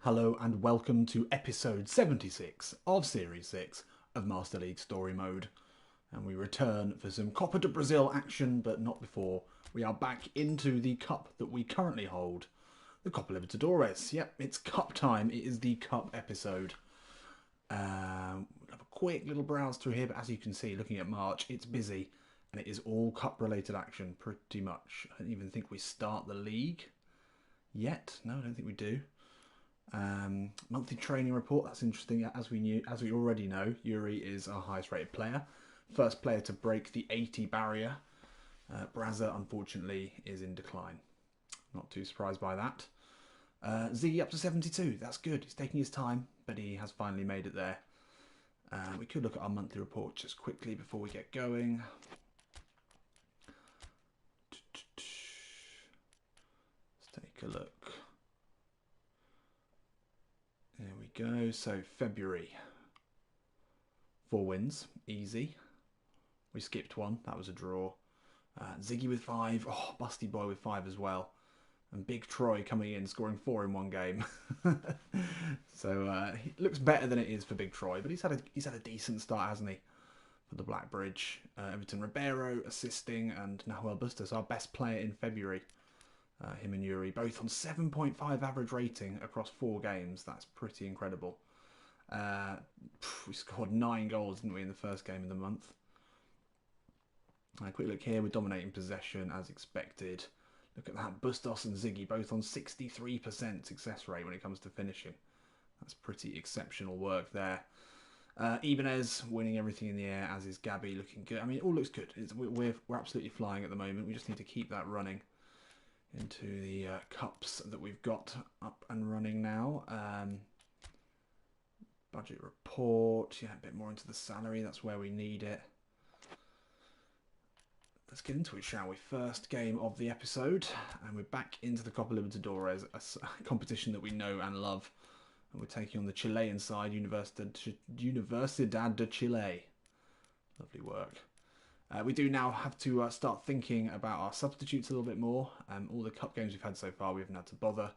Hello and welcome to episode 76 of Series 6 of Master League Story Mode. And we return for some Copa do Brasil action, but not before. We are back into the cup that we currently hold, the Copa Libertadores. Yep, it's cup time. It is the cup episode. We'll have a quick little browse through here, but as you can see, looking at March, it's busy. And it is all cup-related action, pretty much. I don't even think we start the league yet. No, I don't think we do. Monthly training report, that's interesting. As we already know, Yuri is our highest rated player. First player to break the 80 barrier. Brasil, unfortunately, is in decline. Not too surprised by that. Ziggy up to 72, that's good. He's taking his time, but he has finally made it there. We could look at our monthly report just quickly before we get going. Let's take a look. There we go. So February, 4 wins, easy. We skipped one, that was a draw. Ziggy with 5, oh, Busty Boy with 5 as well. And Big Troy coming in, scoring 4 in one game. So it looks better than it is for Big Troy, but he's had a decent start, hasn't he? For the Black Bridge. Everton Ribeiro assisting, and Nahuel Bustos, our best player in February. Him and Yuri, both on 7.5 average rating across 4 games. That's pretty incredible. We scored 9 goals, didn't we, in the first game of the month. A quick look here, we're dominating possession as expected. Look at that, Bustos and Ziggy both on 63% success rate when it comes to finishing. That's pretty exceptional work there. Ibanez winning everything in the air, as is Gabby, looking good. I mean, it all looks good. We're absolutely flying at the moment. We just need to keep that running into the cups that we've got up and running now. Budget report, yeah, a bit more into the salary, that's where we need it. Let's get into it, shall we? First game of the episode, and we're back into the Copa Libertadores, a competition that we know and love. And we're taking on the Chilean side, Universidad de Chile. Lovely work. We do now have to start thinking about our substitutes a little bit more. All the cup games we've had so far, we haven't had to bother.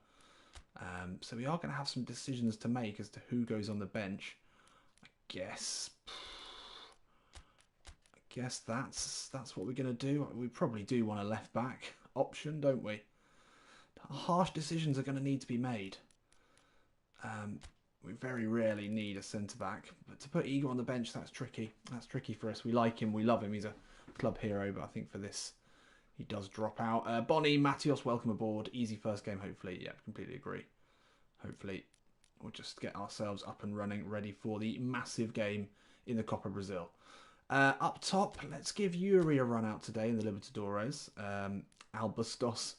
So we are going to have some decisions to make as to who goes on the bench. I guess that's what we're going to do. We probably do want a left back option, don't we? Harsh decisions are going to need to be made. We very rarely need a centre back, but to put Igor on the bench, that's tricky. That's tricky for us. We like him, we love him. He's a club hero, but I think for this, he does drop out. Bonnie, Matios, welcome aboard. Easy first game, hopefully. Yeah, completely agree. Hopefully, we'll just get ourselves up and running, ready for the massive game in the Copa Brazil. Up top, let's give Yuri a run out today in the Libertadores. Albustos,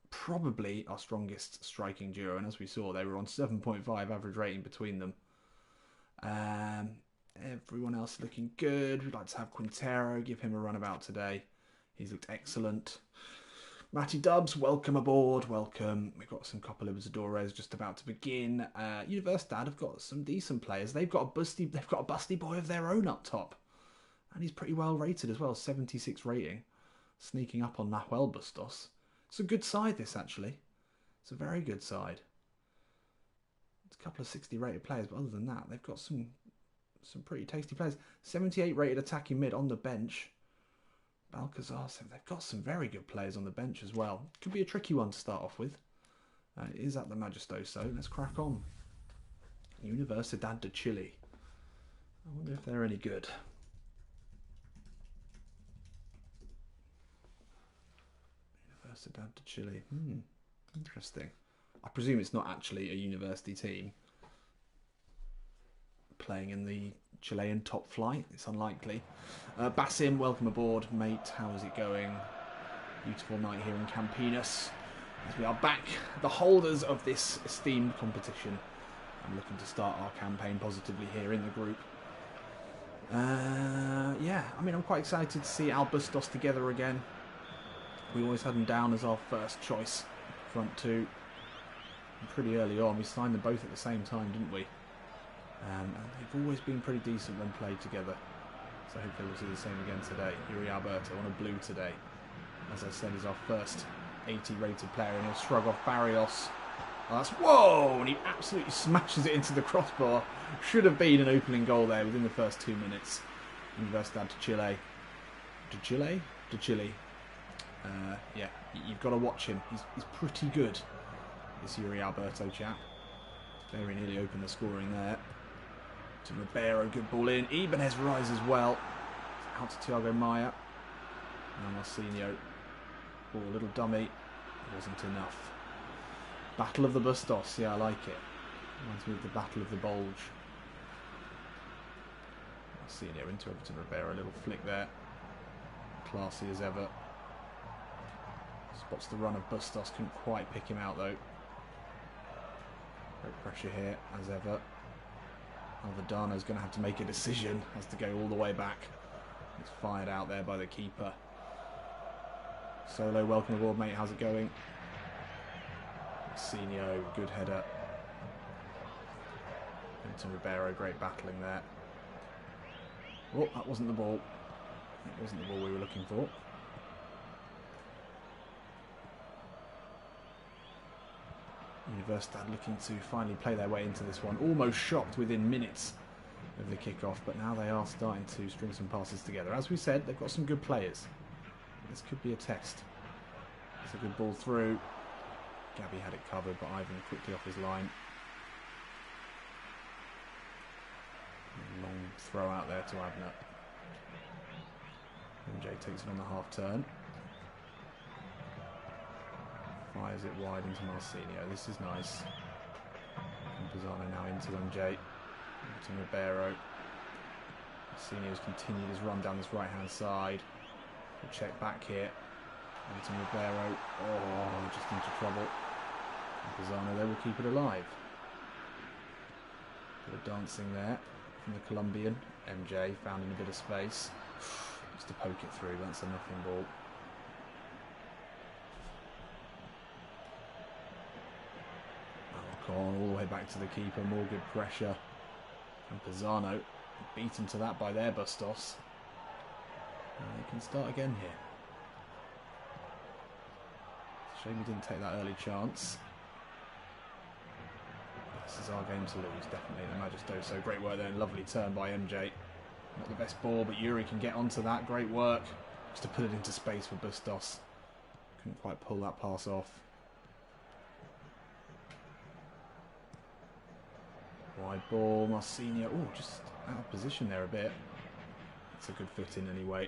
probably our strongest striking duo, and as we saw, they were on 7.5 average rating between them. Everyone else looking good. We'd like to have Quintero, give him a runabout today. He's looked excellent. Matty Dubs, welcome aboard, welcome. We've got some Copa Libertadores just about to begin. Universidad have got some decent players. They've got a busty boy of their own up top, and he's pretty well rated as well, 76 rating, sneaking up on Nahuel Bustos. It's a good side, this, actually. It's a very good side. It's a couple of 60 rated players, but other than that, they've got some pretty tasty players. 78 rated attacking mid on the bench. Balcazar, so they've got some very good players on the bench as well. Could be a tricky one to start off with. It is at the Magisto, so let's crack on. Universidad de Chile. I wonder if they're any good. Universidad de Chile. Interesting. I presume it's not actually a university team playing in the Chilean top flight. It's unlikely. Basim, welcome aboard, mate. How is it going? Beautiful night here in Campinas. As we are back, the holders of this esteemed competition. I'm looking to start our campaign positively here in the group. Yeah, I mean, I'm quite excited to see Albustos together again. We always had them down as our first choice, front two. And pretty early on, we signed them both at the same time, didn't we? And they've always been pretty decent when played together. So hopefully we'll see the same again today. Yuri Alberto on a blue today. As I said, is our first 80 rated player, and he'll shrug off Barrios. That's, whoa! And he absolutely smashes it into the crossbar. Should have been an opening goal there within the first 2 minutes. Universidad de Chile. De Chile? De Chile. Yeah, you've got to watch him. He's pretty good, this Yuri Alberto chap. Very nearly opened the scoring there. To Ribeiro, good ball in. Ibanez rises well. Out to Thiago Maia. And Marcinho. Oh, a little dummy. Wasn't enough. Battle of the Bustos. Yeah, I like it. Reminds me of the Battle of the Bulge. Marcinho into Everton Ribeiro. A little flick there. Classy as ever. Spots the run of Bustos. Couldn't quite pick him out though. Great pressure here as ever. Alvedano's going to have to make a decision. Has to go all the way back. It's fired out there by the keeper. Solo, welcome aboard, mate. How's it going? Marcinho, good header. Everton Ribeiro, great battling there. Oh, that wasn't the ball. That wasn't the ball we were looking for. Universidad looking to finally play their way into this one. Almost shocked within minutes of the kick-off, but now they are starting to string some passes together. As we said, they've got some good players. This could be a test. It's a good ball through. Gabby had it covered, but Ivan quickly off his line. Long throw out there to Abner. MJ takes it on the half turn. Fires it wide into Marcinho. This is nice. And Pisano now into MJ. Into Ribeiro. Marcinho's continued his run down this right hand side. We'll check back here. Into Ribeiro. Oh, just into trouble. And Pisano there will keep it alive. Bit of dancing there from the Colombian. MJ found in a bit of space. Just to poke it through. That's a nothing ball. On all the way back to the keeper, more good pressure, and Pisano beaten to that by their Bustos. And they can start again here. Shame we didn't take that early chance. This is our game to lose, definitely. The Majestoso, great work there, and lovely turn by MJ. Not the best ball, but Yuri can get onto that. Great work, just to put it into space for Bustos. Couldn't quite pull that pass off. Wide ball, Marcinho. Oh, just out of position there a bit. It's a good foot in anyway.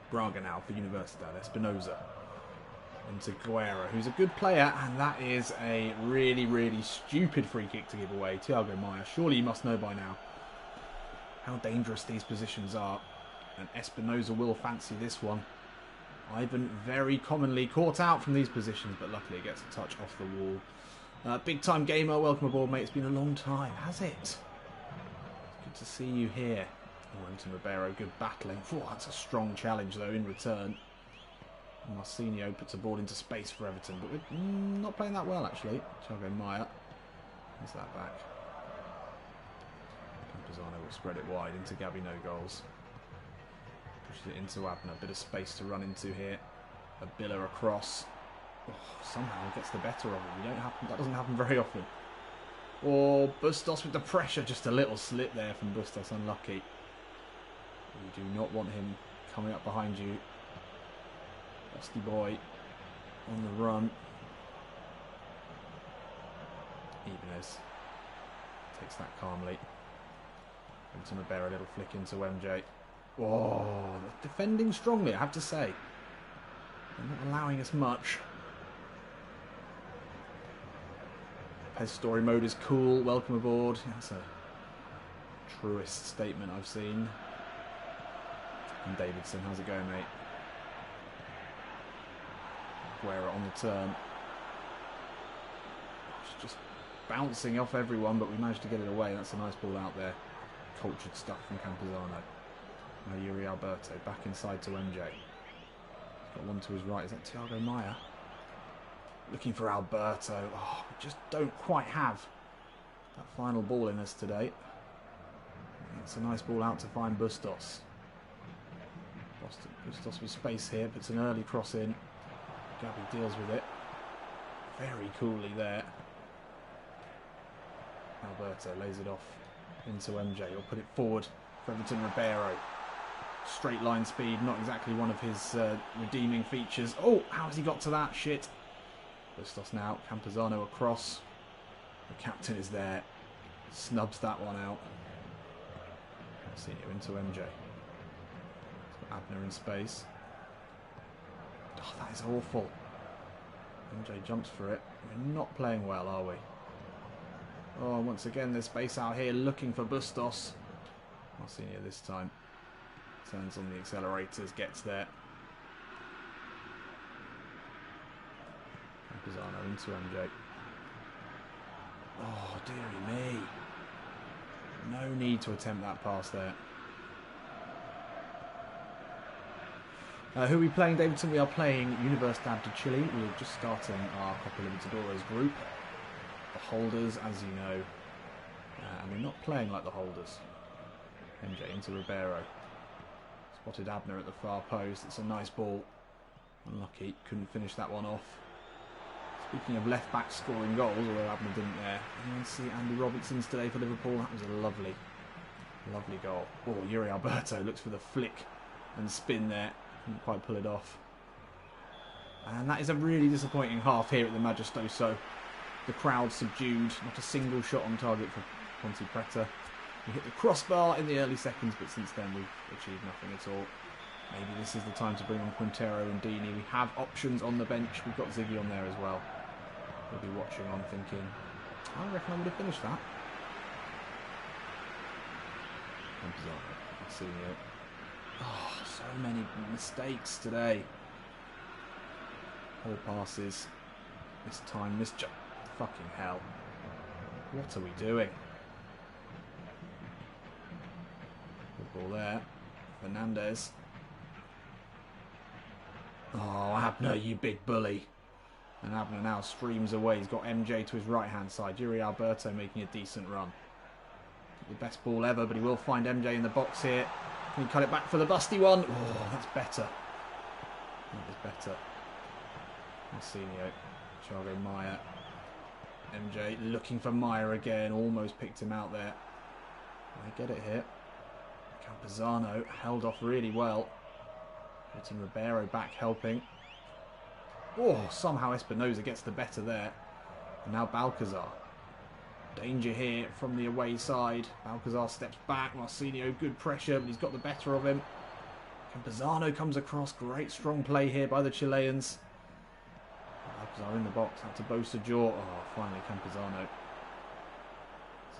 Braga now for Universidad. Espinosa into Guerra, who's a good player, and that is a really, really stupid free kick to give away. Thiago Maia, surely you must know by now how dangerous these positions are, and Espinosa will fancy this one. Ivan very commonly caught out from these positions, but luckily it gets a touch off the wall. Big time gamer, welcome aboard, mate. It's been a long time, has it? Good to see you here. Oh, Everton Ribeiro, good battling. Oh, that's a strong challenge though in return. Marcinho puts a ball into space for Everton, but we're not playing that well actually. Thiago Maia. Where's that back? Campuzano will spread it wide into Gabby, no goals. Pushes it into Abner, a bit of space to run into here. A Biller across. Oh, somehow gets the better of him. That doesn't happen very often. Or Bustos with the pressure, just a little slip there from Bustos, unlucky. You do not want him coming up behind you. Rusty boy on the run. Ibanez takes that calmly. Into Ribeiro, a little flick into MJ. Oh, defending strongly, I have to say. They're not allowing us much. Pez story mode is cool. Welcome aboard. That's a truest statement I've seen. And Davidson, how's it going, mate? Guerra on the turn. It's just bouncing off everyone, but we managed to get it away. That's a nice ball out there. Cultured stuff from Campuzano. Now Yuri Alberto back inside to MJ. He's got one to his right. Is that Thiago Maia? Looking for Alberto. Oh, we just don't quite have that final ball in us today. It's a nice ball out to find Bustos. Bustos with space here, puts an early cross in. Gabby deals with it very coolly there. Alberto lays it off into MJ. He'll put it forward for Everton Ribeiro. Straight line speed, not exactly one of his redeeming features. Oh, how has he got to that? Shit. Bustos now. Campuzano across. The captain is there. Snubs that one out. Senior into MJ. Abner in space. Oh, that is awful. MJ jumps for it. We're not playing well, are we? Oh, once again, there's space out here looking for Bustos. Marcinho this time. Turns on the accelerators, gets there. Campuzano into MJ. Oh, dearie me. No need to attempt that pass there. Who are we playing, Davidson? We are playing Universidad de Chile. We're just starting our Copa Libertadores group. The holders, as you know. And we're not playing like the holders. MJ into Ribeiro. Spotted Abner at the far post. It's a nice ball. Unlucky. Couldn't finish that one off. Speaking of left-back scoring goals, although Abner didn't there. Anyone see Andy Robertson's today for Liverpool? That was a lovely, lovely goal. Oh, Yuri Alberto looks for the flick and spin there. Couldn't quite pull it off. And that is a really disappointing half here at the Majestoso. The crowd subdued. Not a single shot on target for Ponte Preta. We hit the crossbar in the early seconds, but since then we've achieved nothing at all. Maybe this is the time to bring on Quintero and Dini. We have options on the bench. We've got Ziggy on there as well. We'll be watching on thinking, I reckon I would have finished that. Marcinho. Oh, so many mistakes today. All passes. This time, fucking hell. What are we doing? Good ball there. Fernandez. Oh, Abner, you big bully. And Abner now streams away. He's got MJ to his right-hand side. Yuri Alberto making a decent run. The best ball ever, but he will find MJ in the box here. Can he cut it back for the busty one? Oh, that's better. That is better. Marcinho. Thiago Maia. MJ looking for Maia again. Almost picked him out there. I get it here. Campuzano held off really well. Everton Ribeiro back helping. Oh, somehow Espinosa gets the better there. And now Balcazar. Danger here from the away side. Balcazar steps back. Marcinho, good pressure, but he's got the better of him. Campuzano comes across. Great strong play here by the Chileans. Balcazar in the box. Out to Bosajor. Oh, finally Campuzano.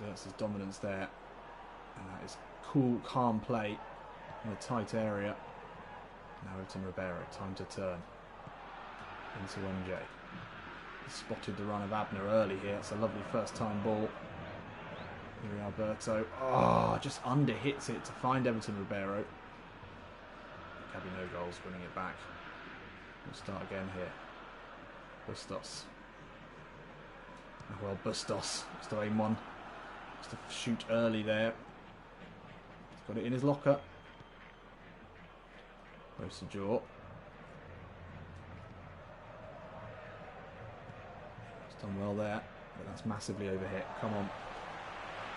Exerts his dominance there. And that is cool, calm play in a tight area. Now Everton Ribeiro. Time to turn. Into MJ. He spotted the run of Abner early here. It's a lovely first time ball. Yuri Alberto. Oh, just under hits it to find Everton Ribeiro. Cabby no goals, winning it back. We'll start again here. Bustos. Oh, well, Bustos. Just to aim one. Just to shoot early there. He's got it in his locker. Bosajor. Done well there, but that's massively overhit. Come on.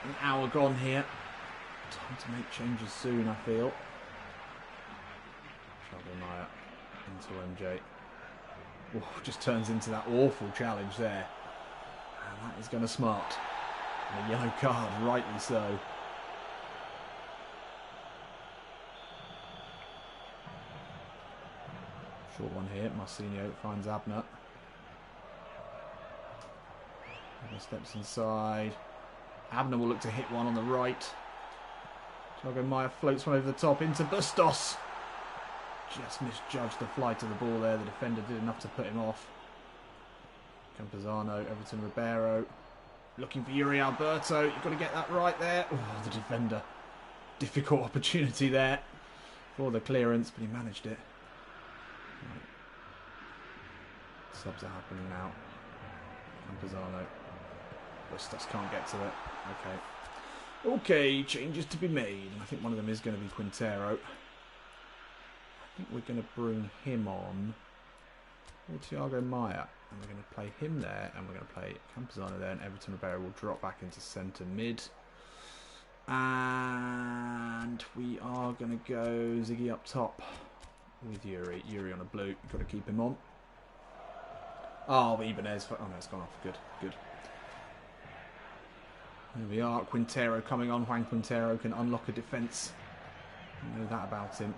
An hour gone here. Time to make changes soon, I feel. Thiago Maia into MJ. Oh, just turns into that awful challenge there. And that is going to smart. And a yellow card, rightly so. Short one here. Marcinho finds Abner. Abner steps inside. Abner will look to hit one on the right. Thiago Maia floats one over the top into Bustos. Just misjudged the flight of the ball there. The defender did enough to put him off. Campuzano, Everton Ribeiro. Looking for Yuri Alberto. You've got to get that right there. Oh, the defender. Difficult opportunity there for the clearance, but he managed it. Right. Subs are happening now. Campuzano. Bustos can't get to it. Okay. Okay, changes to be made. I think one of them is going to be Quintero. think we're going to bring him on. Or Thiago Maia. And we're going to play him there. And we're going to play Campuzano there. And Everton Ribeiro will drop back into centre mid. And we are going to go Ziggy up top with Yuri. Yuri on a blue. You've got to keep him on. Oh, Ibanez. Oh, no, it's gone off. Good, good. There we are. Quintero coming on. Juan Quintero can unlock a defence. You know that about him.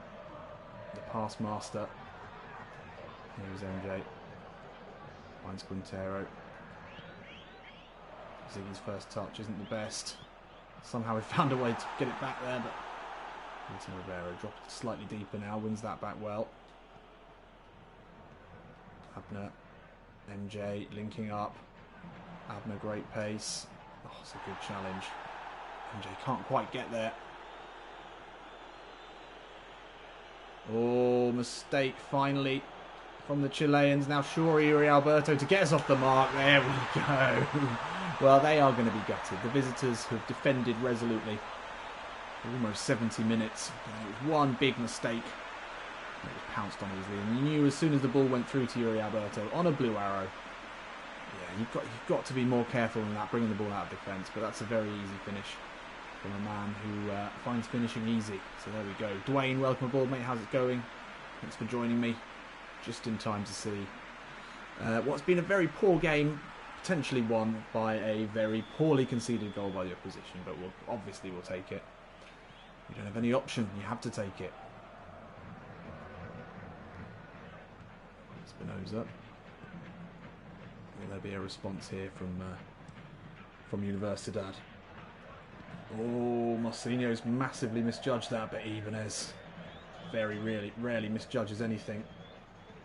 The pass master. Here's MJ. Finds Quintero. Ziggy's first touch isn't the best. Somehow we found a way to get it back there, but Everton Ribeiro dropped it slightly deeper now. Wins that back well. Abner. MJ linking up. Abner great pace. Oh, it's a good challenge. MJ can't quite get there. Oh, mistake finally from the Chileans. Now Shuri Yuri Alberto to get us off the mark. There we go. Well, they are going to be gutted. The visitors have defended resolutely for almost 70 minutes. It was one big mistake. It was pounced on easily, and you knew as soon as the ball went through to Yuri Alberto on a blue arrow. Yeah, you've got to be more careful than that, bringing the ball out of defence. But that's a very easy finish from a man who finds finishing easy. So there we go. Dwayne, welcome aboard, mate. How's it going? Thanks for joining me. Just in time to see what's been a very poor game, potentially won by a very poorly conceded goal by the opposition. But we'll take it. You don't have any option. You have to take it. Spinoza. Will there be a response here from Universidad? Oh, Marcinho's massively misjudged that, but Ibanez rarely misjudges anything.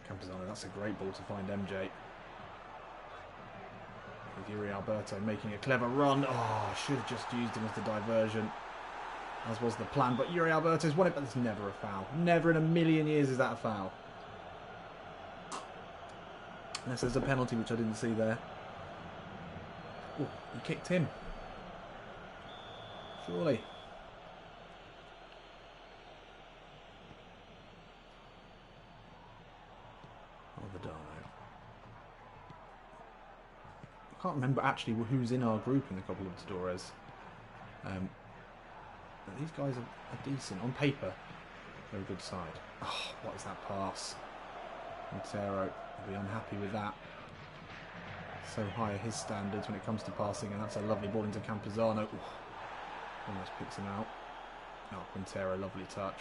Campuzano, that's a great ball to find MJ. With Yuri Alberto making a clever run. Oh, I should have just used him as the diversion, as was the plan. But Yuri Alberto's won it, but it's never a foul. Never in a million years is that a foul. Unless there's a penalty, which I didn't see there. Oh, he kicked him. Surely. Overdano. I can't remember actually who's in our group in the Copa Libertadores. But these guys are decent. On paper, they're a good side. Oh, what is that pass? Montero will be unhappy with that. So high are his standards when it comes to passing, and that's a lovely ball into Campuzano. Ooh, almost picks him out. Oh, Quintero, lovely touch.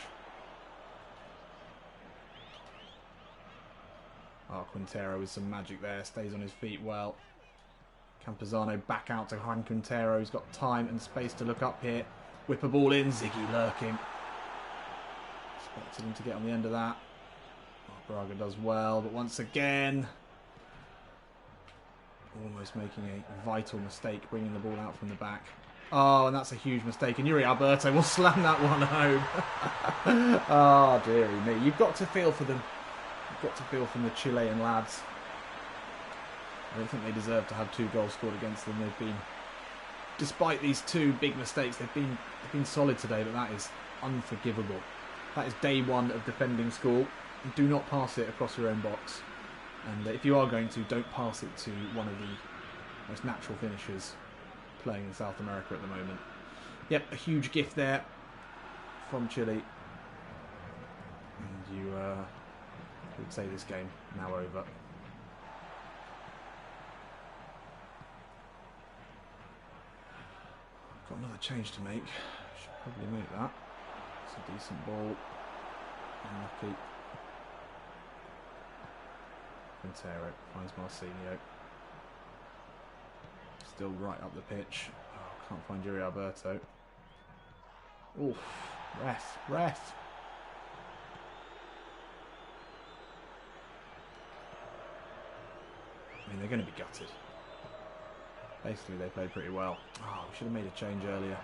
Oh, Quintero with some magic there, stays on his feet well. Campuzano back out to Juan Quintero, who's got time and space to look up here. Whip a ball in, Ziggy lurking. Expected him to get on the end of that. Braga does well, but once again, almost making a vital mistake, bringing the ball out from the back. Oh, and that's a huge mistake, and Yuri Alberto will slam that one home. Oh, dearie me. You've got to feel for them. You've got to feel from the Chilean lads. I don't think they deserve to have 2 goals scored against them. They've been, despite these 2 big mistakes, they've been solid today, but that is unforgivable. That is day 1 of defending school. Do not pass it across your own box, and if you are going to, don't pass it to one of the most natural finishers playing in South America at the moment. Yep, a huge gift there from Chile, and you would say this game now over. Got another change to make. Should probably make that. It's a decent ball. Unlucky. Quintero finds Marcinho. Still right up the pitch. Oh, can't find Yuri Alberto. Oof. Ref. I mean, they're going to be gutted. Basically, they played pretty well. Oh, we should have made a change earlier.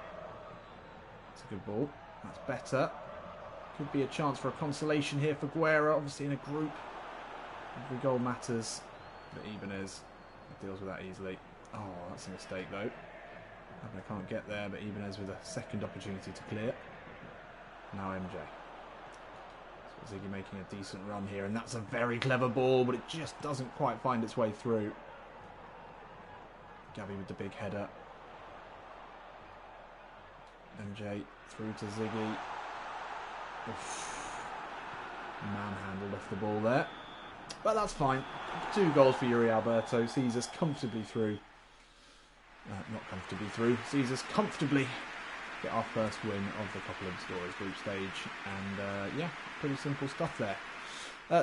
That's a good ball. That's better. Could be a chance for a consolation here for Guerra, obviously in a group. Every goal matters, but Ibanez deals with that easily. Oh, that's a mistake though. I can't get there, but Ibanez with a second opportunity to clear. Now MJ. Ziggy making a decent run here, and that's a very clever ball, but it just doesn't quite find its way through. Gabby with the big header. MJ through to Ziggy. Oof. Manhandled off the ball there. But that's fine. 2 goals for Yuri Alberto. Sees us comfortably through. Not comfortably through. Sees us comfortably get our first win of the Copa Libertadores group stage. And yeah, pretty simple stuff there.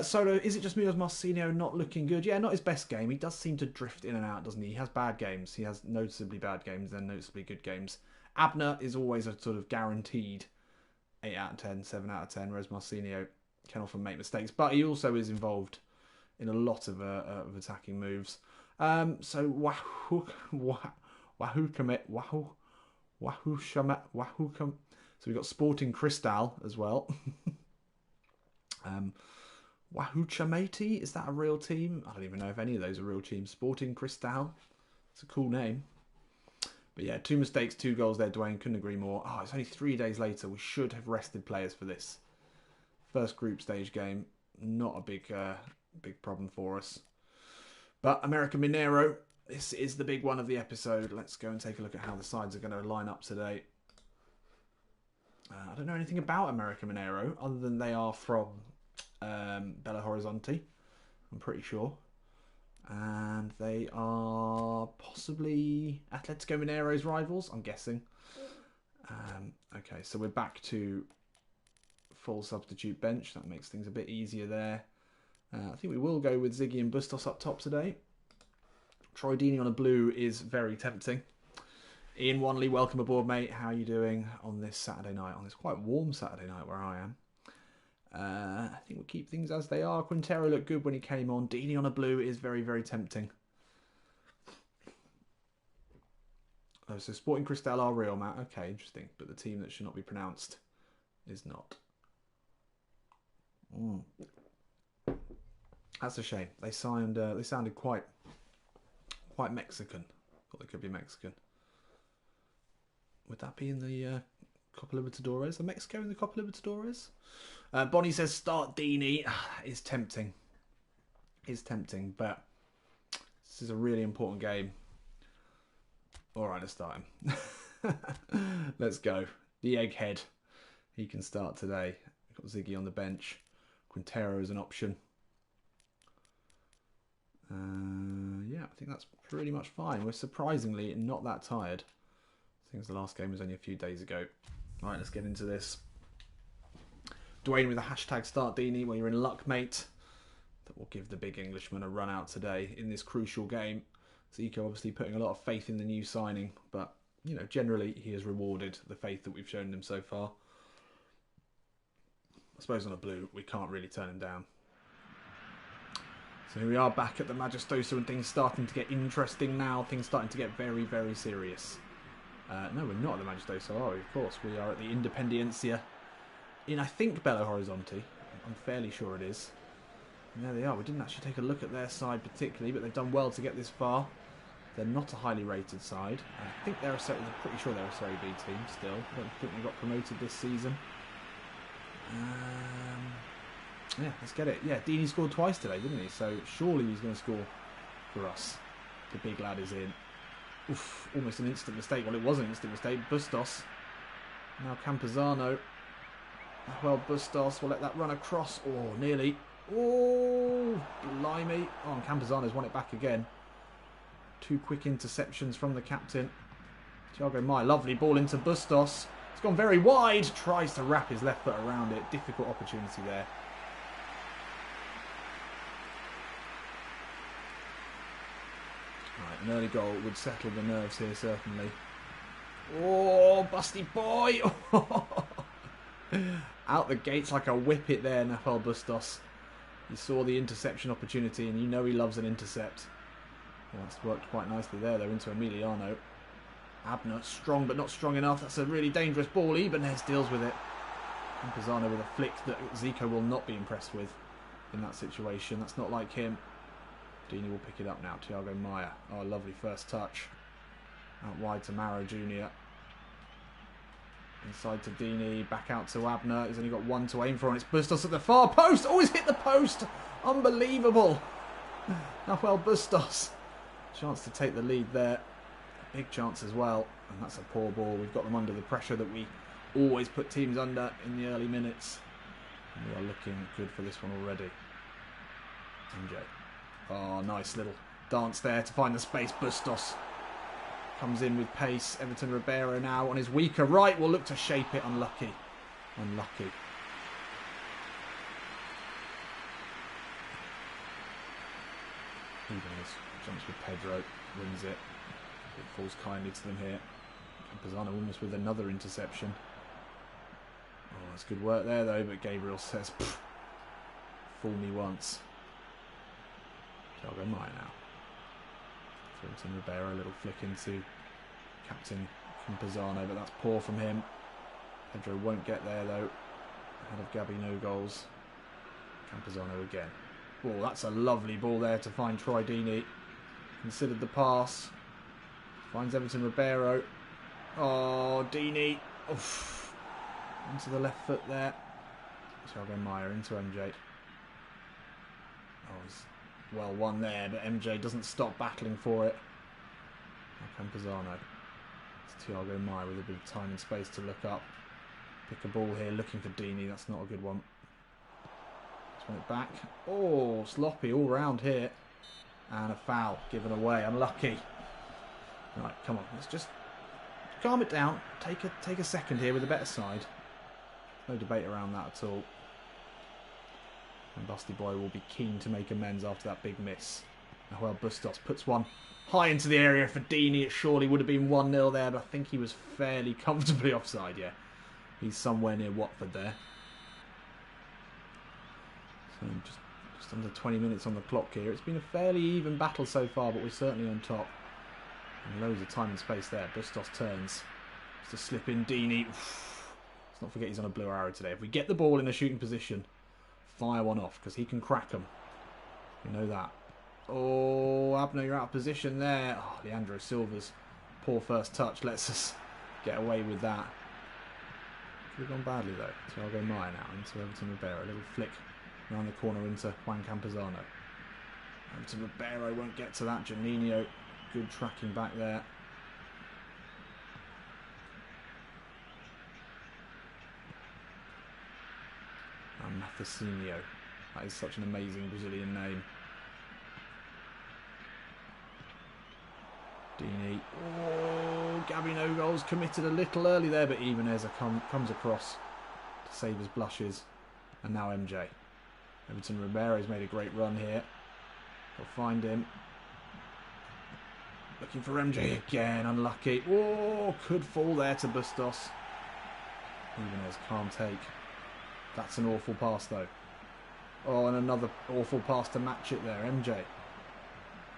Solo, is it just me or is Marcinho not looking good? Yeah, not his best game. He does seem to drift in and out, doesn't he? He has bad games. He has noticeably bad games and noticeably good games. Abner is always a sort of guaranteed 8 out of 10, 7 out of 10, whereas Marcinho can often make mistakes. But he also is involved in a lot of attacking moves. So So we've got Sporting Cristal as well. Wahoo Chamati, is that a real team? I don't even know if any of those are real teams. Sporting Cristal. It's a cool name. But yeah, 2 mistakes, 2 goals there. Dwayne, couldn't agree more. Oh, it's only 3 days later. We should have rested players for this. First group stage game. Not a big problem for us. But America Mineiro, this is the big one of the episode. Let's go and take a look at how the sides are going to line up today. I don't know anything about America Mineiro, other than they are from Belo Horizonte, I'm pretty sure. And they are possibly Atletico Mineiro's rivals, I'm guessing. Okay, so we're back to full substitute bench. That makes things a bit easier there. I think we will go with Ziggy and Bustos up top today. Troy Deeney on a blue is very tempting. Ian Wanley, welcome aboard, mate. How are you doing on this Saturday night? On this quite warm Saturday night where I am. I think we'll keep things as they are. Quintero looked good when he came on. Deeney on a blue is very, very tempting. Oh, so Sporting Cristal are real, Matt. Okay, interesting. But the team that should not be pronounced is not. That's a shame. They signed. They sounded quite Mexican. Thought they could be Mexican. Would that be in the Copa Libertadores? Are Mexico in the Copa Libertadores? Bonnie says start Deeney. Is tempting. Is tempting, but this is a really important game. All right, let's start him. Let's go. The Egghead. He can start today. We've got Ziggy on the bench. Quintero is an option. Yeah, I think that's pretty much fine. We're surprisingly not that tired. I think the last game was only a few days ago. All right, let's get into this. Dwayne with the hashtag start Deeney. Well, you're in luck, mate. That will give the big Englishman a run out today in this crucial game. Zico obviously putting a lot of faith in the new signing, but you know, generally he has rewarded the faith that we've shown him so far. I suppose on a blue, we can't really turn him down. So here we are back at the Majestoso and things starting to get interesting now. Things starting to get very, very serious. No, we're not at the Majestoso, are we? Of course, we are at the Independencia in, I think, Belo Horizonte. I'm fairly sure it is. And there they are. We didn't actually take a look at their side particularly, but they've done well to get this far. They're not a highly rated side. I think they're I'm pretty sure they're a Serie B team still. I don't think they got promoted this season. Yeah, let's get it. Yeah, Deeney scored twice today, didn't he? So surely he's going to score for us. The big lad is in. Oof, almost an instant mistake. Well, it was an instant mistake. Bustos. Now Campuzano. Well, Bustos will let that run across. Oh, nearly. Oh, blimey. Oh, and Campuzano's won it back again. 2 quick interceptions from the captain. Thiago Maia, lovely ball into Bustos. It's gone very wide. Tries to wrap his left foot around it. Difficult opportunity there. Right, an early goal would settle the nerves here, certainly. Oh, busty boy! Out the gates like a whippet there, Nafal Bustos. He saw the interception opportunity, and you know he loves an intercept. Yeah, that's worked quite nicely there, though, into Emiliano. Abner, strong but not strong enough. That's a really dangerous ball. Ibanez deals with it. And Pisano with a flick that Zico will not be impressed with in that situation. That's not like him. Deeney will pick it up now. Thiago Maia. Oh, lovely first touch. Out wide to Maro Jr. Inside to Dini, back out to Abner. He's only got one to aim for, and it's Bustos at the far post. Oh, he's hit the post. Unbelievable. Nahuel Bustos. Chance to take the lead there. Big chance as well. And that's a poor ball. We've got them under the pressure that we always put teams under in the early minutes. And we are looking good for this one already. MJ. Oh, nice little dance there to find the space. Bustos comes in with pace. Everton Ribeiro now on his weaker right will look to shape it. Unlucky. Unlucky. Ibanez jumps with Pedro, wins it. It falls kindly to them here. Campazano almost with another interception. Oh, that's good work there though, but Gabriel says, fool me once. Thiago Maia now. Everton Ribeiro, a little flick into Captain Campazano, but that's poor from him. Pedro won't get there though. Ahead of Gabby, no goals. Campazano again. Oh, that's a lovely ball there to find Troy Deeney. Considered the pass. Finds Everton Ribeiro. Oh, Deeney. Oof. Into the left foot there. Thiago Maia into MJ. Oh, it's well won there, but MJ doesn't stop battling for it. Now Campazano. It's Thiago Maia with a bit of time and space to look up. Pick a ball here, looking for Deeney. That's not a good one. It back. Oh, sloppy all round here. And a foul given away. Unlucky. Right, come on. Let's just calm it down. Take a second here with a better side. No debate around that at all. And Busty Boy will be keen to make amends after that big miss. Nahuel Bustos puts one high into the area for Deeney. It surely would have been 1-0 there, but I think he was fairly comfortably offside, yeah. He's somewhere near Watford there. So just under 20 minutes on the clock here. It's been a fairly even battle so far, but we're certainly on top. And loads of time and space there. Bustos turns. Just to slip in Deeney. Let's not forget he's on a blue arrow today. If we get the ball in a shooting position, fire one off, because he can crack them. You know that. Oh, Abner, you're out of position there. Oh, Leandro Silva's poor first touch lets us get away with that. Could have gone badly though. Thiago Maia now into Everton Ribeiro. A little flick around the corner into Juan Campazano. Everton Ribeiro won't get to that. Juninho, good tracking back there. And Mathasinho. That is such an amazing Brazilian name. Deeney. Oh, Gabby no goals committed a little early there, but Ibanez comes across to save his blushes. And now MJ. Everton Ribeiro's made a great run here. They'll find him. Looking for MJ again, unlucky. Oh, could fall there to Bustos. Ibanez can't take. That's an awful pass though. Oh, and another awful pass to match it there. MJ.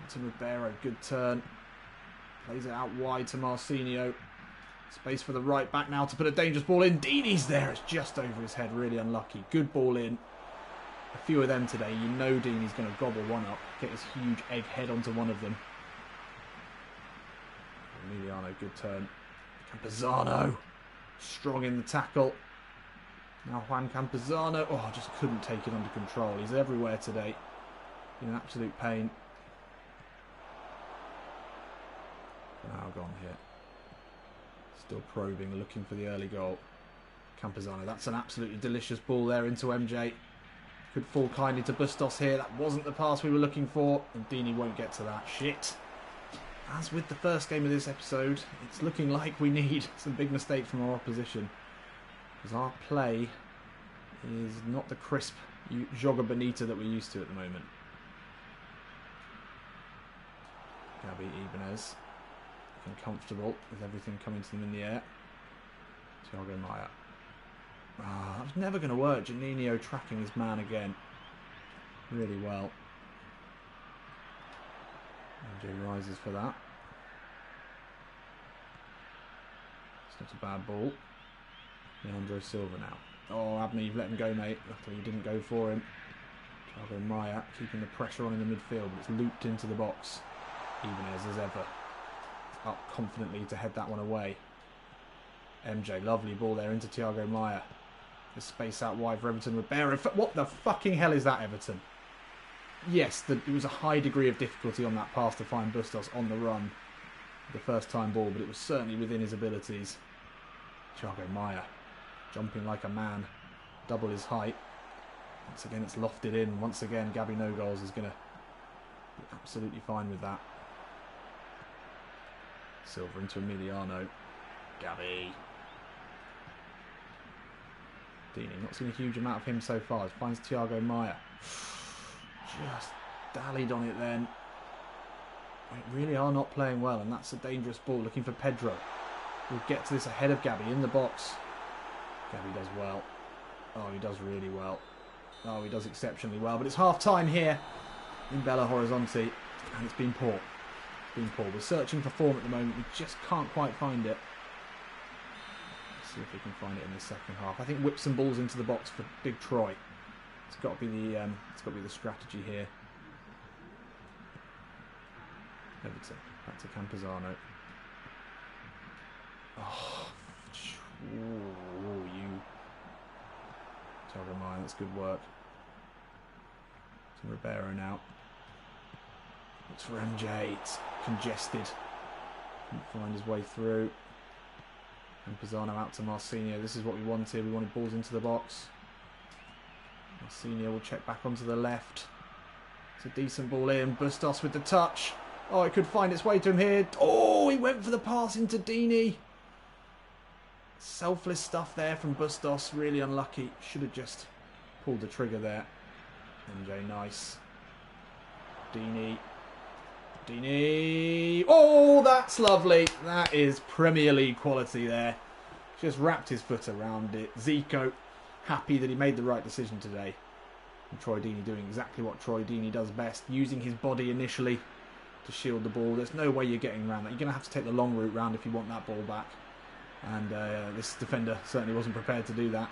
Everton Ribeiro, good turn. Plays it out wide to Marcinho. Space for the right back now to put a dangerous ball in. Deeney's there. It's just over his head. Really unlucky. Good ball in. A few of them today. You know Deeney's going to gobble one up. Get his huge egg head onto one of them. Emiliano, good turn. Campazano. Strong in the tackle. Now Juan Campazano. Oh, just couldn't take it under control. He's everywhere today. In absolute pain. Now gone here. Still probing, looking for the early goal. Campazano, that's an absolutely delicious ball there into MJ. Could fall kindly to Bustos here. That wasn't the pass we were looking for. And Deeney won't get to that. Shit. As with the first game of this episode, it's looking like we need some big mistakes from our opposition. Because our play is not the crisp Joga Bonita that we're used to at the moment. Gabby Ibanez. Looking comfortable with everything coming to them in the air. Thiago Maia. Ah, that was never going to work. Juninho tracking his man again. Really well. MJ rises for that. It's not a bad ball. Leandro Silva now. Oh, Abner, you've let him go, mate. Luckily you didn't go for him. Thiago Maia keeping the pressure on in the midfield, but it's looped into the box. Ibanez as ever. Up confidently to head that one away. MJ, lovely ball there into Thiago Maia. The space out wide for Everton. Ribeiro. What the fucking hell is that, Everton? Yes, it was a high degree of difficulty on that pass to find Bustos on the run. The first time ball, but it was certainly within his abilities. Thiago Maia, jumping like a man. Double his height. Once again, it's lofted in. Once again, Gabby No Goals is going to be absolutely fine with that. Silva into Emiliano. Gabby. Dini, not seen a huge amount of him so far. Finds Thiago Maia. Just dallied on it then. We really are not playing well, and that's a dangerous ball. Looking for Pedro. We'll get to this ahead of Gabby in the box. Gabby does well. Oh, he does really well. Oh, he does exceptionally well. But it's half-time here in Belo Horizonte, and it's been poor. It's been poor. We're searching for form at the moment. We just can't quite find it. Let's see if we can find it in the second half. I think whip some balls into the box for Big Troy. It's got to be the strategy here. Everton back to Campuzano. Oh, you. Thiago Maia, that's good work. To Ribeiro now. Looks for MJ. It's congested. Can't find his way through. Campuzano out to Marcinho. This is what we wanted. We wanted balls into the box. Marcinho will check back onto the left. It's a decent ball in. Bustos with the touch. Oh, it could find its way to him here. Oh, he went for the pass into Dini. Selfless stuff there from Bustos. Really unlucky. Should have just pulled the trigger there. MJ, nice. Dini. Oh, that's lovely. That is Premier League quality there. Just wrapped his foot around it. Zico, happy that he made the right decision today. And Troy Dini doing exactly what Troy Dini does best. Using his body initially to shield the ball. There's no way you're getting around that. You're going to have to take the long route round if you want that ball back. And this defender certainly wasn't prepared to do that.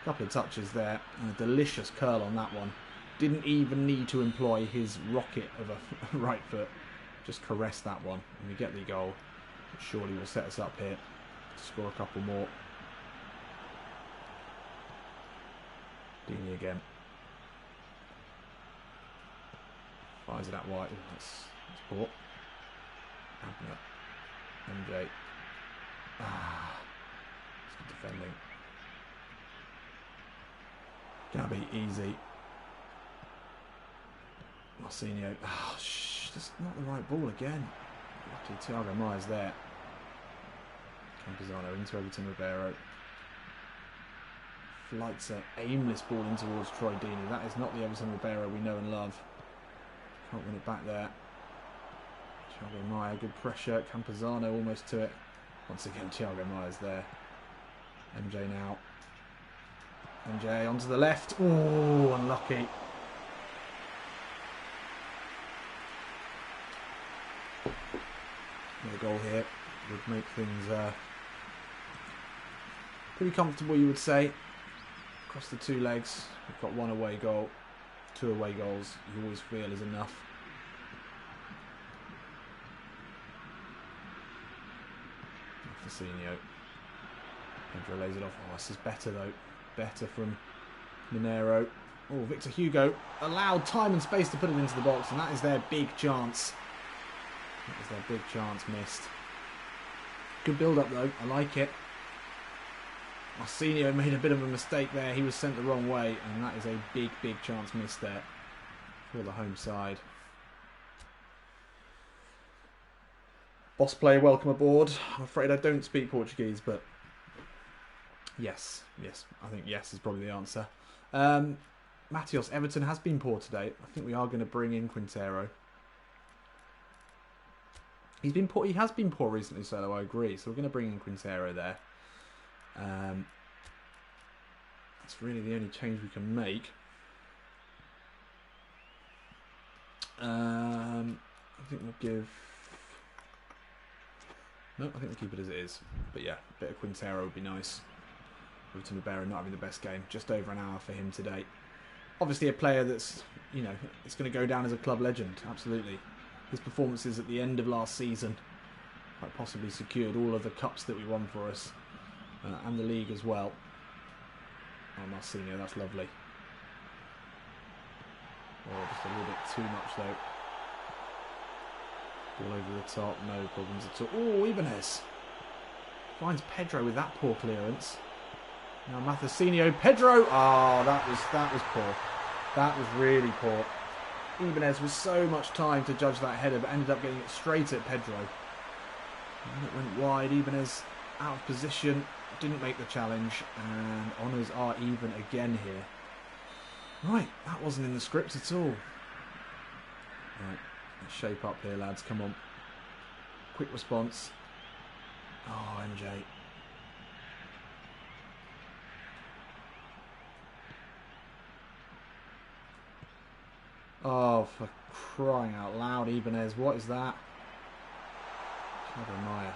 A couple of touches there. And a delicious curl on that one. Didn't even need to employ his rocket of a right foot. Just caressed that one. And we get the goal. Which surely will set us up here to score a couple more. Dini again. Fires it out wide. That's poor. MJ. It's good defending. Gabby, easy. Marcinho. Just not the right ball again. Lucky Thiago Maia's there. Campuzano into Everton Ribeiro. Flights an aimless ball in towards Troy Dini. That is not the Everton Ribeiro we know and love. Can't win it back there. Thiago Maia, good pressure. Campuzano almost to it. Once again, Thiago Maia's there. MJ now. MJ onto the left. Oh, unlucky. Another goal here would make things pretty comfortable, you would say. Across the two legs, we've got one away goal. 2 away goals, you always feel is enough. Facinho. Pedro lays it off. Oh, this is better though. Better from Mineiro. Oh, Victor Hugo allowed time and space to put it into the box, and that is their big chance. That is their big chance missed. Good build-up though. I like it. Marcinho made a bit of a mistake there. He was sent the wrong way, and that is a big, big chance missed there for the home side. Boss player, welcome aboard. I'm afraid I don't speak Portuguese, but yes. I think yes is probably the answer. Matios, Everton has been poor today. I think we are going to bring in Quintero. He's been poor. He has been poor recently, so I agree. So we're going to bring in Quintero there. That's really the only change we can make. I think we'll give... No, I think we'll keep it as it is. But yeah, a bit of Quintero would be nice. Everton Ribeiro not having the best game. Just over an hour for him today. Obviously a player that's, you know, it's going to go down as a club legend. Absolutely. His performances at the end of last season quite possibly secured all of the cups that we won for us. and the league as well. Oh, Marcinho, that's lovely. Oh, just a little bit too much though. Ball over the top, no problems at all. Oh, Ibanez finds Pedro with that poor clearance. Now Marcinho, Pedro. Oh, that was poor. That was really poor. Ibanez was so much time to judge that header, but ended up getting it straight at Pedro. And it went wide. Ibanez out of position, didn't make the challenge, and honours are even again here. Right, that wasn't in the script at all. Right, let's shape up here, lads. Come on. Quick response. Oh, MJ. Oh, for crying out loud, Ibanez. What is that? Maya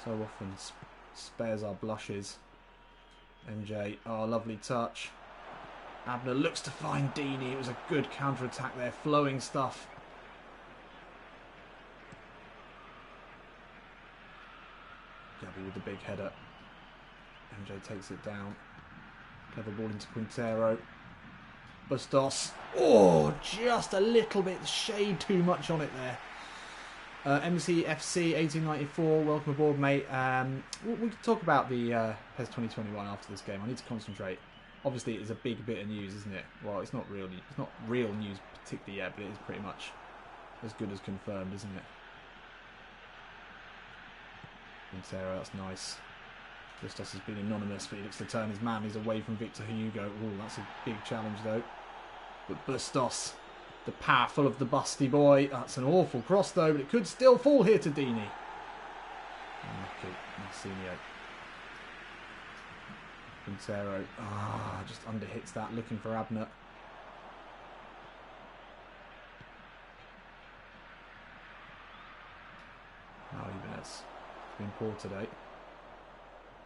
so often spares our blushes. MJ. Oh, lovely touch. Abner looks to find Deeney. It was a good counter-attack there. Flowing stuff. Gabby with the big header. MJ takes it down. Clever ball into Quintero. Bustos. Oh, just a little bit. Shade too much on it there. MLSM, welcome aboard, mate. We can talk about the PES 2021 after this game. I need to concentrate. Obviously, it's a big bit of news, isn't it? Well, it's not real news particularly yet, but it is pretty much as good as confirmed, isn't it? Quintero, that's nice. Bustos has been anonymous, but he looks to turn his man. He's away from Victor Hugo. Oh, that's a big challenge, though. But Bustos, the powerful of the busty boy. That's an awful cross, though, but it could still fall here to Deeney. Unlucky. Marcinho. Quintero. Ah, just underhits that, looking for Abner. Oh, Ibanez. It's been poor today.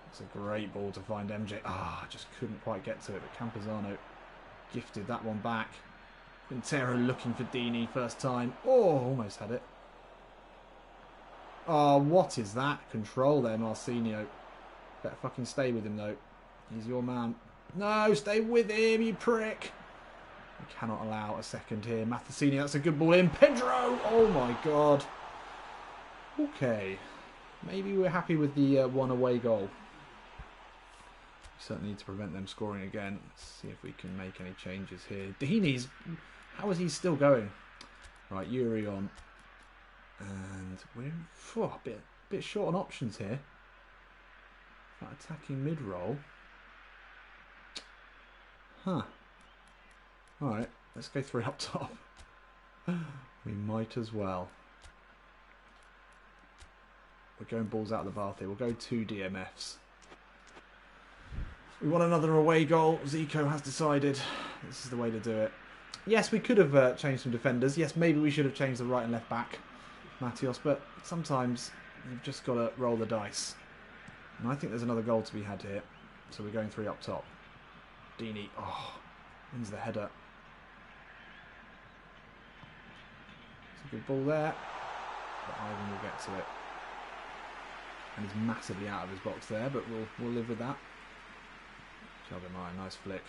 It's a great ball to find MJ. Ah, just couldn't quite get to it, but Campuzano gifted that one back. Quintero looking for Deeney first time. Oh, almost had it. Oh, what is that? Control there, Marcinho. Better fucking stay with him, though. He's your man. No, stay with him, you prick. We cannot allow a second here. Mathesini, that's a good ball in. Pedro! Oh, my God. Okay. Maybe we're happy with the one away goal. We certainly need to prevent them scoring again. Let's see if we can make any changes here. Deeney's... How is he still going? Right, Yuri on. And we're a bit short on options here. That attacking mid-roll. Huh. Alright, let's go 3 up top. We might as well. We're going balls out of the bath here. We'll go 2 DMFs. We want another away goal. Zico has decided this is the way to do it. Yes, we could have changed some defenders. Yes, maybe we should have changed the right and left back, Matios. But sometimes you've just got to roll the dice. And I think there's another goal to be had here. So we're going 3 up top. Deeney, oh, wins the header. It's a good ball there. But Ivan will get to it. And he's massively out of his box there, but we'll live with that. Chalbemire, nice flick.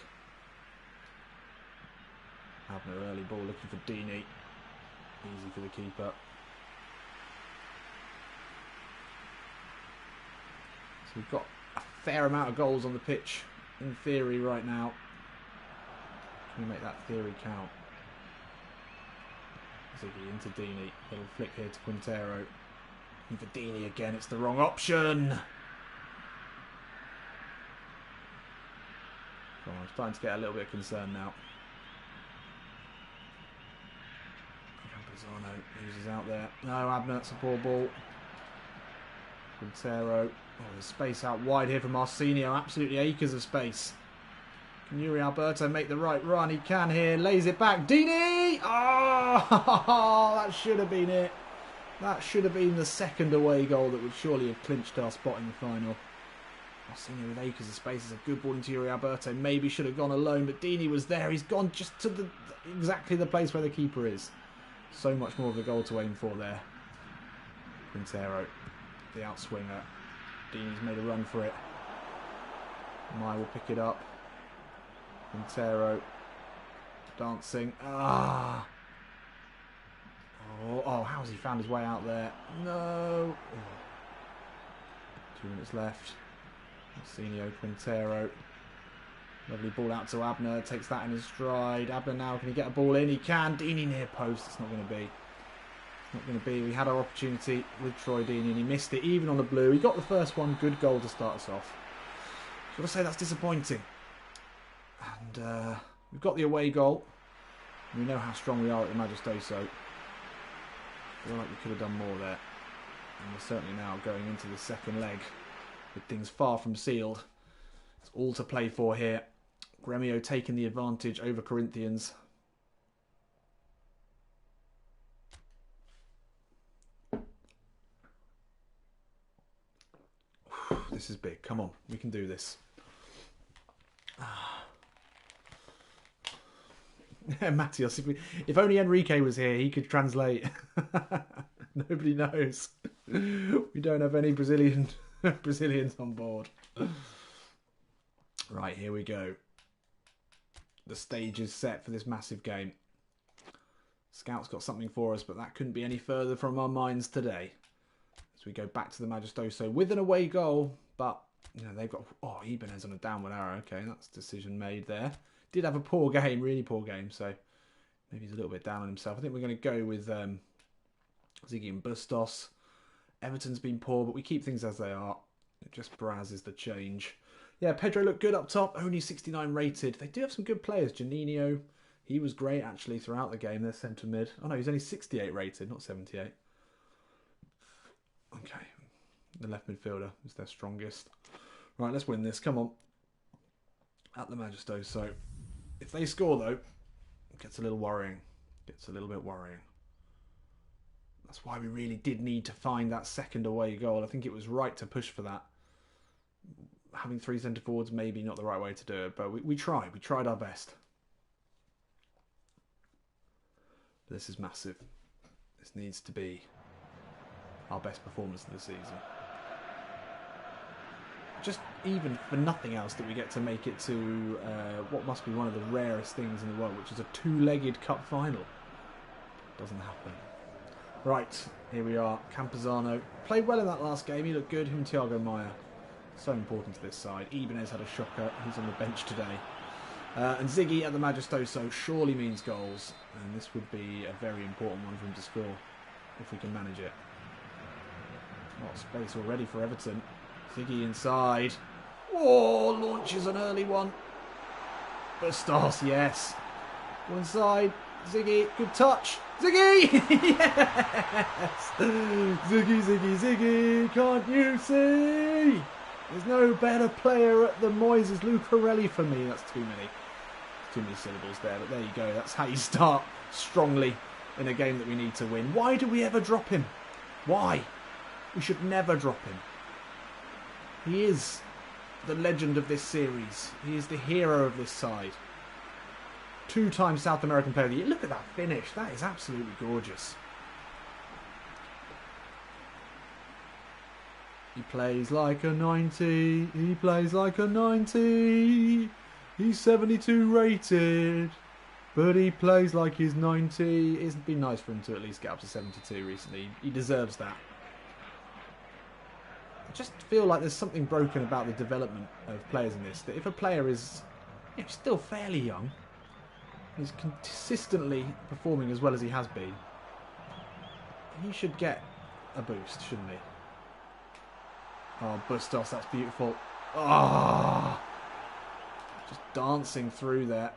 Abner early ball looking for Deeney. Easy for the keeper. So we've got a fair amount of goals on the pitch in theory right now. Can we make that theory count? Ziggy into Deeney. Little flick here to Quintero. And for Deeney again, it's the wrong option. Come on, I'm starting to get a little bit concerned now. Campuzano uses out there. No, Abner, it's a poor ball. Quintero. Oh, there's space out wide here for Marcinho. Absolutely acres of space. Can Yuri Alberto make the right run? He can here. Lays it back. Deeney! Oh, that should have been it. That should have been the second away goal that would surely have clinched our spot in the final. Marcinho with acres of space is a good ball into Yuri Alberto. Maybe should have gone alone, but Deeney was there. He's gone just to exactly the place where the keeper is. So much more of a goal to aim for there. Quintero, the outswinger. Dini's made a run for it. Mai will pick it up. Quintero. Dancing. Ah! Oh, how's he found his way out there? No! Oh. 2 minutes left. Marcinho, Quintero. Lovely ball out to Abner. Takes that in his stride. Abner now, can he get a ball in? He can. Dini near post. It's not going to be. It's not going to be. We had our opportunity with Troy Dini and he missed it, even on the blue. He got the first one. Good goal to start us off. Got to say that's disappointing. And we've got the away goal. We know how strong we are at the Majestoso. I feel like we could have done more there. And we're certainly now going into the second leg with things far from sealed. It's all to play for here. Gremio taking the advantage over Corinthians. This is big. Come on, we can do this. Matias, if only Enrique was here, he could translate. Nobody knows. We don't have any Brazilians on board. Right, here we go. The stage is set for this massive game. Scout's got something for us, but that couldn't be any further from our minds today. As we go back to the Majestoso with an away goal, but you know they've got Ibanez on a downward arrow. Okay, that's a decision made there. Did have a poor game, really poor game, so maybe he's a little bit down on himself. I think we're going to go with Ziggy and Bustos. Everton's been poor, but we keep things as they are. Just Braz is the change. Yeah, Pedro looked good up top, only 69 rated. They do have some good players. Janino, he was great actually throughout the game. They're centre mid. Oh no, he's only 68 rated, not 78. Okay, the left midfielder is their strongest. Right, let's win this. Come on. At the Majestoso. If they score though, it gets a little worrying. Gets a little bit worrying. That's why we really did need to find that second away goal. I think it was right to push for that. Having 3 centre forwards, maybe not the right way to do it, but we tried. We tried our best. This is massive. This needs to be our best performance of the season. Just even for nothing else that we get to make it to what must be one of the rarest things in the world, which is a 2-legged cup final. Doesn't happen. Right, here we are. Campuzano played well in that last game. He looked good. Him and Thiago Maia. So important to this side. Ibanez had a shocker. He's on the bench today. And Ziggy at the Majestoso surely means goals. And this would be a very important one for him to score if we can manage it. A lot of space already for Everton. Ziggy inside. Oh, launches an early one. Bustos, yes. Go inside. Ziggy, good touch. Ziggy! Yes! Ziggy, Ziggy, Ziggy, can't you see? There's no better player at the Moyes' Lucarelli for me. That's too many syllables there, but there you go. That's how you start strongly in a game that we need to win. Why do we ever drop him? Why? We should never drop him. He is the legend of this series. He is the hero of this side. 2-time South American Player of the Year. Look at that finish. That is absolutely gorgeous. He plays like a 90. He plays like a 90. He's 72 rated. But he plays like he's 90. It's been nice for him to at least get up to 72 recently. He deserves that. I just feel like there's something broken about the development of players in this. That if a player is still fairly young, he's consistently performing as well as he has been, he should get a boost, shouldn't he? Oh, Bustos, that's beautiful. Oh, just dancing through there.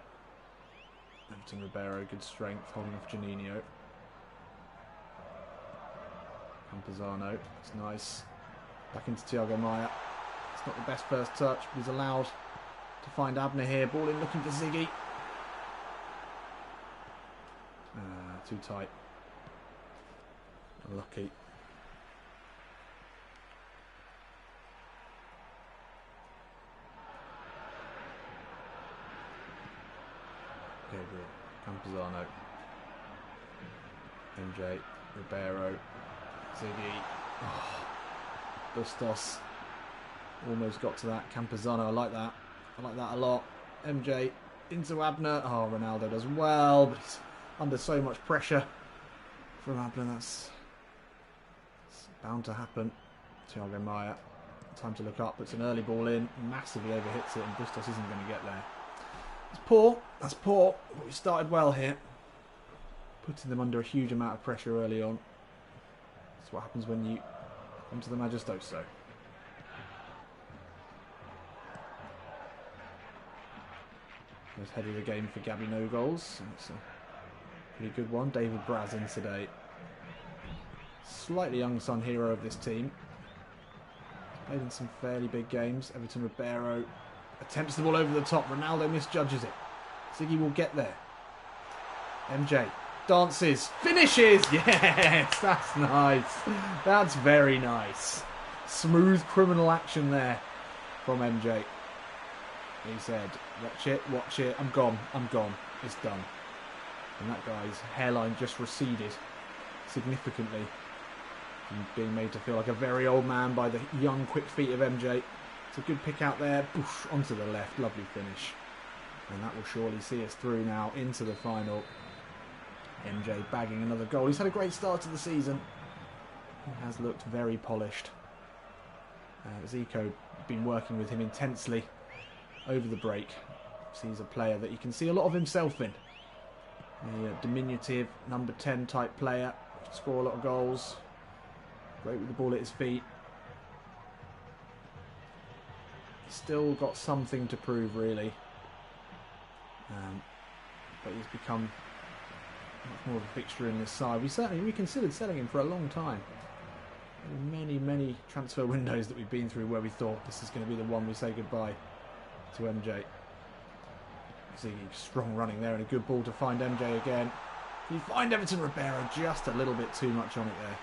Everton Ribeiro, good strength, holding off Janino. Campuzano, that's nice. Back into Thiago Maia. It's not the best first touch, but he's allowed to find Abner here. Ball in, looking for Ziggy. Too tight. Unlucky. Gabriel, Campuzano, MJ, Ribeiro, Ziggy, Bustos, Almost got to that. Campazano, I like that. I like that a lot. MJ into Abner. Oh, Ronaldo does well, but he's under so much pressure from Abner. That's bound to happen. Thiago Maia. Time to look up. Puts an early ball in. Massively overhits it, and Bustos isn't going to get there. It's poor. That's poor. But we started well here. Putting them under a huge amount of pressure early on. That's what happens when you come to the Majestoso. First head of the game for Gabby, no goals. It's a pretty good one. David Braz in today. Slightly unsung hero of this team. Played in some fairly big games. Everton Ribeiro attempts the ball over the top. Ronaldo misjudges it. Ziggy will get there. MJ dances, finishes. Yes, that's nice. That's very nice. Smooth criminal action there from MJ. He said, watch it, I'm gone, it's done. And that guy's hairline just receded significantly. And being made to feel like a very old man by the young, quick feet of MJ. It's a good pick out there, poof, onto the left, lovely finish. And that will surely see us through now into the final. MJ bagging another goal. He's had a great start to the season. He has looked very polished. Zico been working with him intensely over the break. So he's a player that you can see a lot of himself in. A diminutive number 10 type player. Score a lot of goals. Great with the ball at his feet. Still got something to prove, really. But he's become much more of a fixture in this side. We considered selling him for a long time. Many transfer windows that we've been through where we thought this is going to be the one we say goodbye to MJ. See, strong running there and a good ball to find MJ again. Can you find Everton Ribeiro just a little bit too much on it there?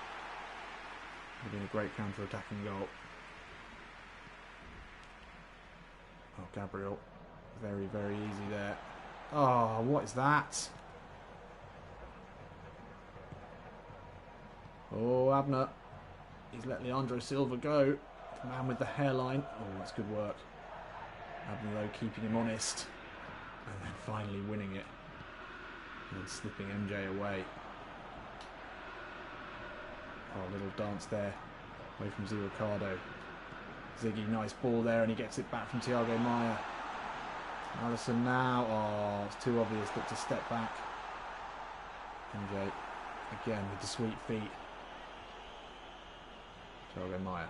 Would have been a great counter-attacking goal. Oh, Gabriel. Very easy there. Oh, what is that? Oh, Abner. He's let Leandro Silva go. The man with the hairline. Oh, that's good work. Abner, though, keeping him honest. And then finally winning it. And then slipping MJ away. Oh, little dance there. Away from Ricardo. Ziggy, nice ball there, and he gets it back from Thiago Maia. Alisson now. Oh, it's too obvious, but to step back. MJ, again, with the sweet feet. Thiago Maia.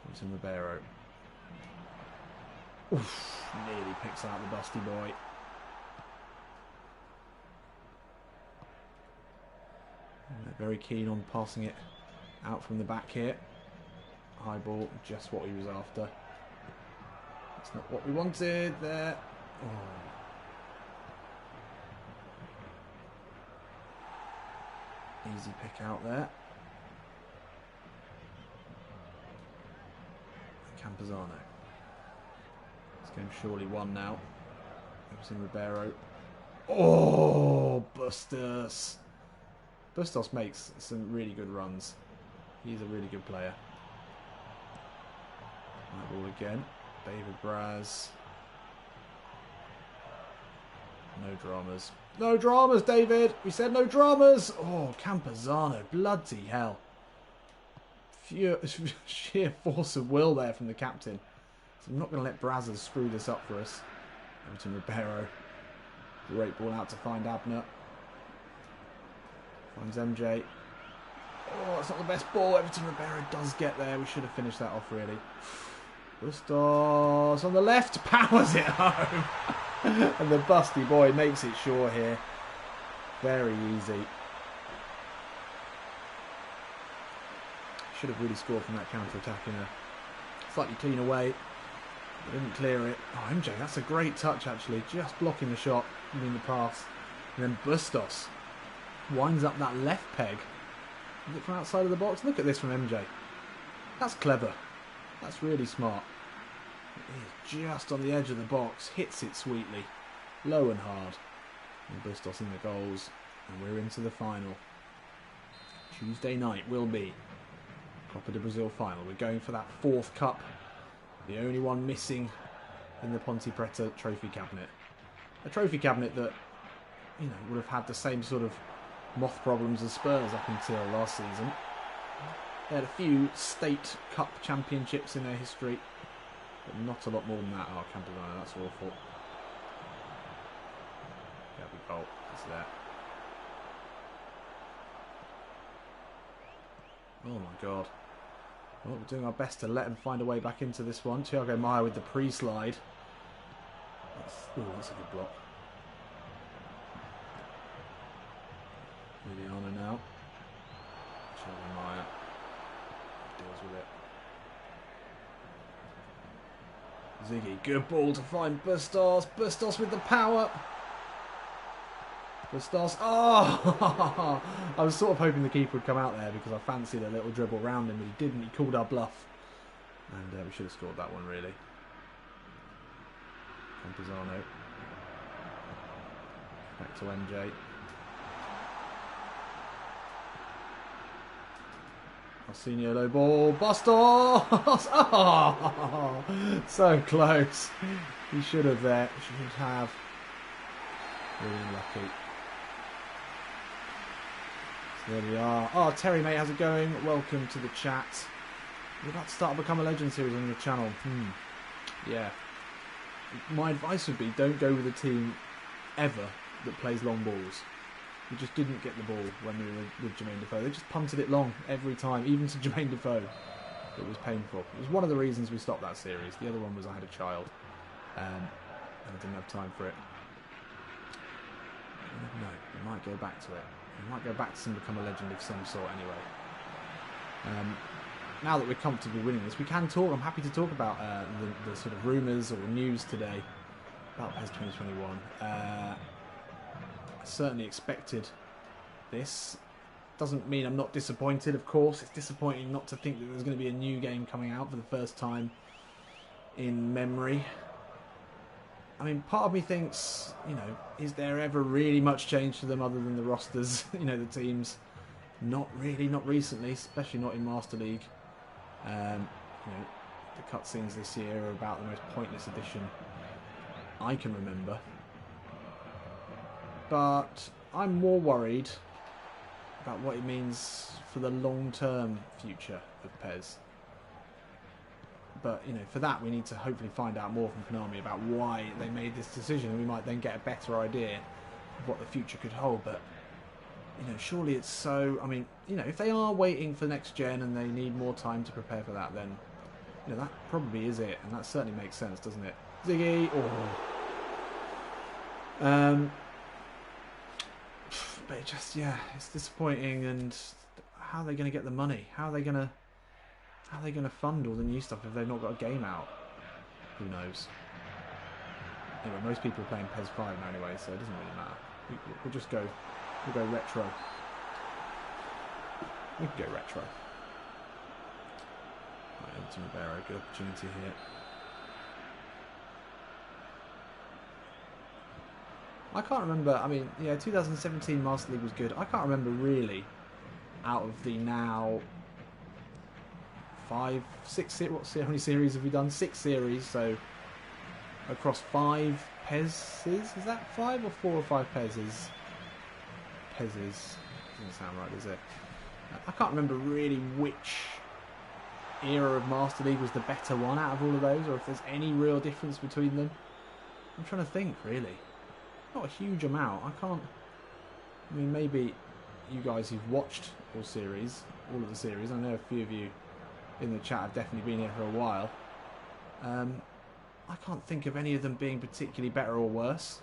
Everton Ribeiro. Oof, nearly picks out the busty boy. And they're very keen on passing it out from the back here. High ball, just what he was after. That's not what we wanted there. Oh. Easy pick out there. Campazano. This game's surely won now. Everton Ribeiro. Oh, Bustos. Bustos makes some really good runs. He's a really good player. That ball again. David Braz. No dramas. No dramas, David! We said no dramas! Oh, Campazano. Bloody hell. Sheer force of will there from the captain. So I'm not going to let Brazos screw this up for us. Everton Ribeiro. Great ball out to find Abner. Finds MJ. Oh, it's not the best ball. Everton Ribeiro does get there. We should have finished that off, really. Bustos on the left. Powers it home. And the busty boy makes it sure here. Very easy. Should have really scored from that counter-attack in a slightly cleaner way. Didn't clear it. Oh, MJ, that's a great touch, actually. Just blocking the shot, in the pass. And then Bustos winds up that left peg. Is it from outside of the box? Look at this from MJ. That's clever. That's really smart. It is just on the edge of the box. Hits it sweetly. Low and hard. And Bustos in the goals. And we're into the final. Tuesday night will be Copa do Brasil final. We're going for that 4th cup. The only one missing in the Ponte Preta trophy cabinet. A trophy cabinet that, you know, would have had the same sort of moth problems as Spurs up until last season. They had a few state cup championships in their history, but not a lot more than that. Oh, Campazano, that's awful. Yeah, we goal. It's there. Oh my god. Well, we're doing our best to let him find a way back into this one. Thiago Maia with the pre-slide. That's a good block. Liliana now. Thiago Maia deals with it. Ziggy, good ball to find Bustos. Bustos with the power. Bustos. Oh! I was sort of hoping the keeper would come out there because I fancied a little dribble round him, but he didn't. He called our bluff. And we should have scored that one, really. Campazano. Back to MJ. Arsenio low ball. Bustos! Oh! So close. He should have there. Should have. Really lucky. So there we are. Oh, Terry, mate, how's it going? Welcome to the chat. We're about to start a Become a Legend series on your channel. Yeah. My advice would be don't go with a team ever that plays long balls. We just didn't get the ball when we were with Jermaine Defoe. They just punted it long every time, even to Jermaine Defoe. It was painful. It was one of the reasons we stopped that series. The other one was I had a child. And I didn't have time for it. No, we might go back to it. We might go back to some Become a Legend of some sort anyway. Now that we're comfortable winning this, we can talk. I'm happy to talk about the sort of rumours or news today about PES 2021. I certainly expected this. Doesn't mean I'm not disappointed, of course. It's disappointing not to think that there's going to be a new game coming out for the first time in memory. I mean, part of me thinks, you know, is there ever really much change to them other than the rosters, you know, the teams? Not really, not recently, especially not in Master League. You know, the cutscenes this year are about the most pointless addition I can remember. But I'm more worried about what it means for the long-term future of PES. But, you know, for that we need to hopefully find out more from Konami about why they made this decision, and we might then get a better idea of what the future could hold. But, you know, surely it's so... I mean, you know, if they are waiting for next gen and they need more time to prepare for that, then, you know, that probably is it. And that certainly makes sense, doesn't it? Ziggy! Oh. But it just, yeah, it's disappointing. And how are they going to get the money? How are they going to fund all the new stuff if they've not got a game out? Who knows? Anyway, most people are playing PES 5 now anyway, so it doesn't really matter. We'll just go. We'll go retro. We can go retro. Right, over to Ribeiro. Good opportunity here. I can't remember. I mean, yeah, 2017 Master League was good. I can't remember really out of the now 5, 6, how many series have we done? 6 series, so across 5 PESs. Is that 5 or 4 or 5 PESs? PESs. Doesn't sound right, does it? I can't remember really which era of Master League was the better one out of all of those, or if there's any real difference between them. I'm trying to think, really. Not a huge amount. I mean, maybe you guys who've watched all of the series, I know a few of you in the chat have definitely been here for a while. I can't think of any of them being particularly better or worse.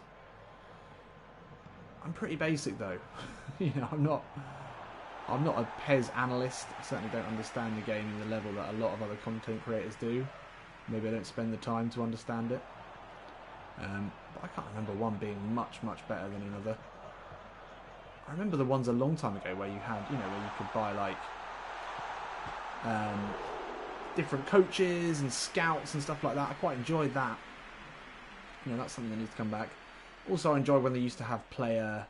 I'm pretty basic though. You know, I'm not a PES analyst. I certainly don't understand the game in the level that a lot of other content creators do. Maybe I don't spend the time to understand it. But I can't remember one being much better than another. I remember the ones a long time ago where you had, you know, where you could buy like different coaches and scouts and stuff like that. I quite enjoyed that. You know, that's something that needs to come back. Also, I enjoyed when they used to have player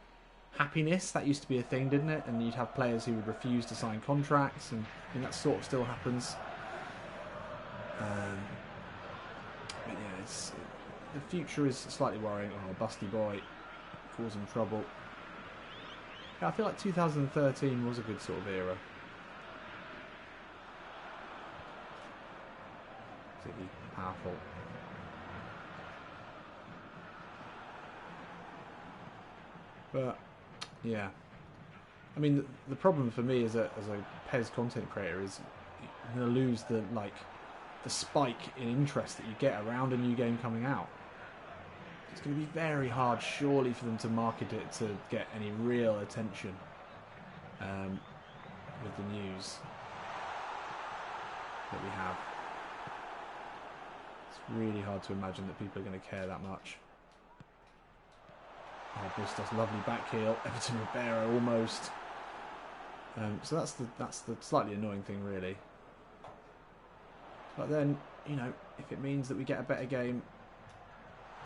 happiness. That used to be a thing, didn't it? And you'd have players who would refuse to sign contracts, and I think that sort of still happens. But yeah, the future is slightly worrying. Oh, Busty Boy causing trouble. Yeah, I feel like 2013 was a good sort of era. Particularly powerful. But yeah, I mean, the problem for me as a PES content creator is you're going to lose the spike in interest that you get around a new game coming out. It's going to be very hard, surely, for them to market it to get any real attention with the news that we have. It's really hard to imagine that people are going to care that much. Oh, Bustos, lovely back heel. Everton Ribeiro almost. So that's the slightly annoying thing, really. But then, you know, if it means that we get a better game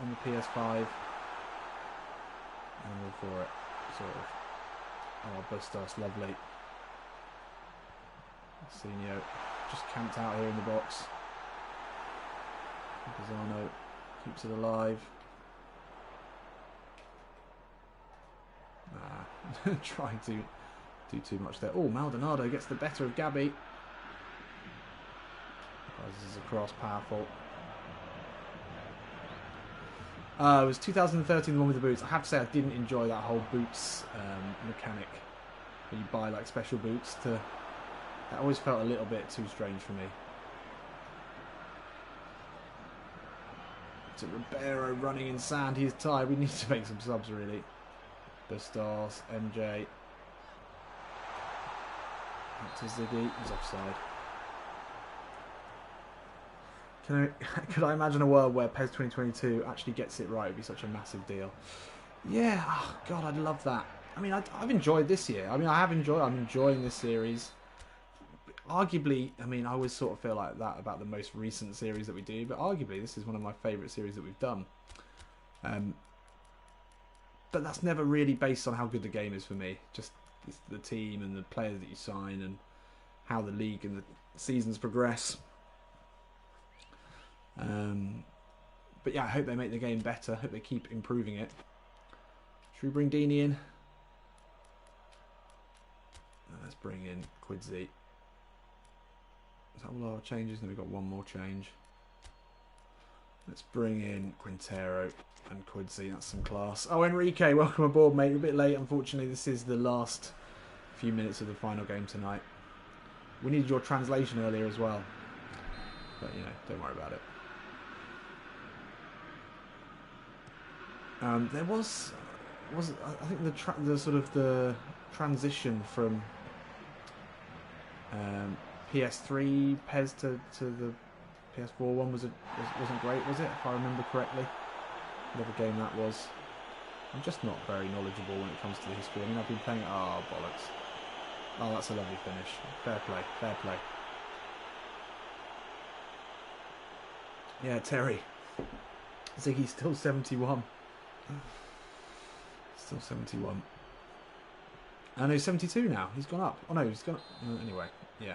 on the PS5, I'm all for it, sort of. Oh, Bustos, lovely. Senio just camped out here in the box. Pisano keeps it alive. Nah, trying to do too much there. Oh, Maldonado gets the better of Gabby. Rises across, powerful. It was 2013, the one with the boots. I have to say I didn't enjoy that whole boots mechanic. Where you buy like special boots to... That always felt a little bit too strange for me. To Ribeiro running in sand. He is tired. We need to make some subs, really. Bustos, MJ. Up to Ziggy. He's offside. Could I imagine a world where PES 2022 actually gets it right? It would be such a massive deal. Yeah, oh God, I'd love that. I mean, I've enjoyed this year. I mean, I'm enjoying this series. Arguably, I mean, I always sort of feel like that about the most recent series that we do, but arguably this is one of my favourite series that we've done. But that's never really based on how good the game is for me. Just the team and the players that you sign and how the league and the seasons progress. But yeah, I hope they make the game better. I hope they keep improving it. Should we bring Dini in? Let's bring in Quidzy. Is that all our changes? Then we've got one more change. Let's bring in Quintero and Quidzy. That's some class. Oh, Enrique, welcome aboard, mate. You're a bit late, unfortunately. This is the last few minutes of the final game tonight. We needed your translation earlier as well. But, you know, don't worry about it. There was I think the sort of the transition from PS3 PES to the PS4 one wasn't great, was it? If I remember correctly, whatever game that was. I'm just not very knowledgeable when it comes to the history. I mean, I've been playing. Oh, bollocks! Oh, that's a lovely finish. Fair play, fair play. Yeah, Terry. Ziggy's still 71. Still 71. I know he's 72 now. He's gone up. Oh no, he's gone up. Anyway, yeah.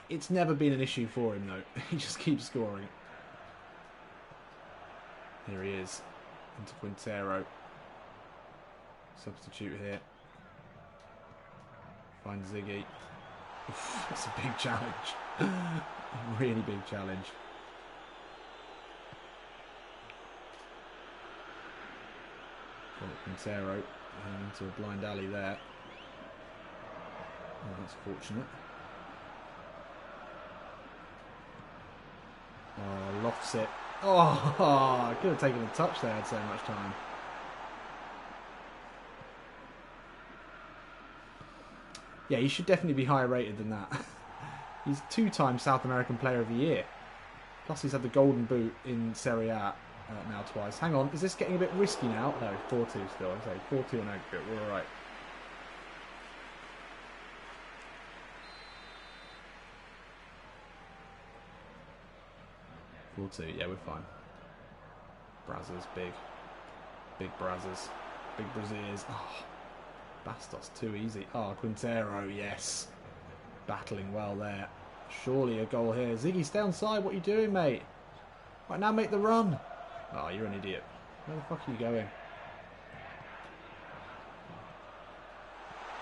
It's never been an issue for him though. He just keeps scoring. Here he is. Into Quintero. Substitute here. Find Ziggy. Oof, that's a big challenge. Really big challenge. Quintero into a blind alley there. Oh, that's fortunate. Oh, lofts it. Oh, I could have taken a touch there. I had so much time. Yeah, he should definitely be higher rated than that. He's 2-time South American Player of the Year. Plus he's had the Golden Boot in Serie A now twice. Hang on, is this getting a bit risky now? No, 4-2 still. Okay, 4-2 on aggregate. We're alright. Yeah, we're fine. Brazzers, big. Big Brazzers. Big Braziers. Oh. Bastos, too easy. Oh, Quintero, yes. Battling well there. Surely a goal here. Ziggy, stay on side. What are you doing, mate? Right, now make the run. Oh, you're an idiot. Where the fuck are you going?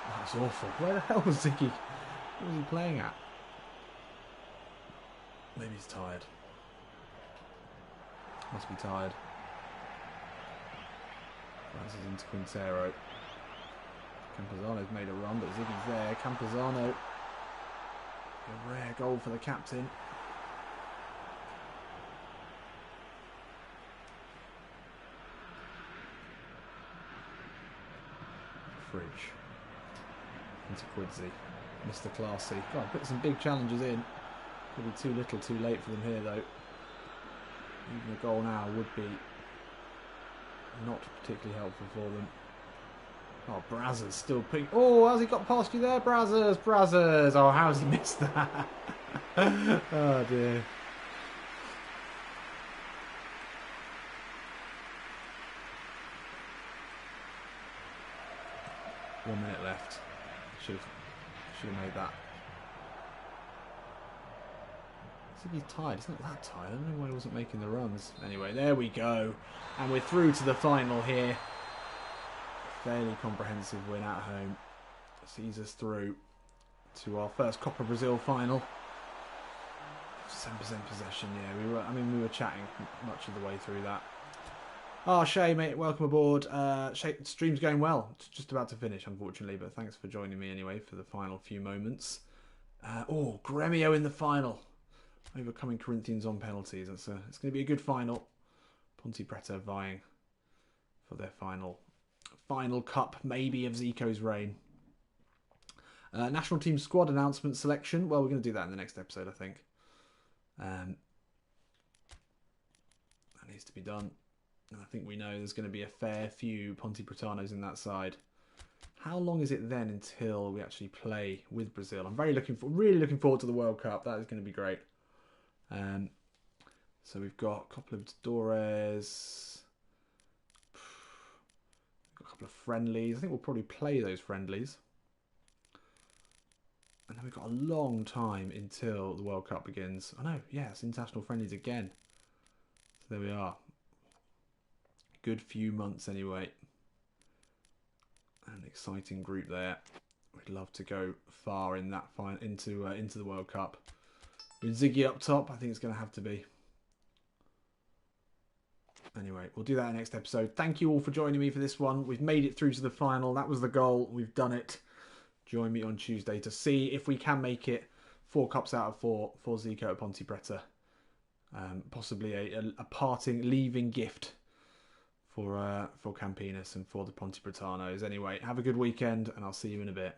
Oh, that's awful. Where the hell was Ziggy? What was he playing at? Maybe he's tired. Must be tired. This is into Quintero. Campazano's made a run, but Ziggy's there. Campazano. A rare goal for the captain. Fridge. Into Quidzy. Mr. Classy. God, put some big challenges in. Could be too little, too late for them here, though. Even a goal now would be not particularly helpful for them. Oh, Brazzers still putting... Oh, how's he got past you there, Brazzers? Brazzers! Oh, how's he missed that? Oh, dear. One minute left. Should have made that. I think he's tired. He's not that tired. I don't know why he wasn't making the runs. Anyway, there we go. And we're through to the final here. Fairly comprehensive win at home. Sees us through to our first Copa Brazil final. 7% possession, yeah. We were chatting much of the way through that. Oh, Shay, mate, welcome aboard. Shay, stream's going well. It's just about to finish, unfortunately, but thanks for joining me anyway for the final few moments. Oh, Gremio in the final. Overcoming Corinthians on penalties. It's going to be a good final. Ponte Preta vying for their final cup, maybe, of Zico's reign. National team squad announcement selection. Well, we're going to do that in the next episode, I think. That needs to be done. And I think we know there's going to be a fair few Ponte Pretanos in that side. How long is it then until we actually play with Brazil? I'm really looking forward to the World Cup. That is going to be great. So we've got Copa Libertadores, got a couple of friendlies. I think we'll probably play those friendlies. And then we've got a long time until the World Cup begins. I know, yes, international friendlies again. So there we are. Good few months anyway. An exciting group there. We'd love to go far in that into the World Cup. With Ziggy up top, I think it's going to have to be. Anyway, we'll do that in the next episode. Thank you all for joining me for this one. We've made it through to the final. That was the goal. We've done it. Join me on Tuesday to see if we can make it 4 cups out of 4 for Zico at Ponte Preta. Possibly a parting, leaving gift for Campinas and for the Ponte Pretanos. Anyway, have a good weekend, and I'll see you in a bit.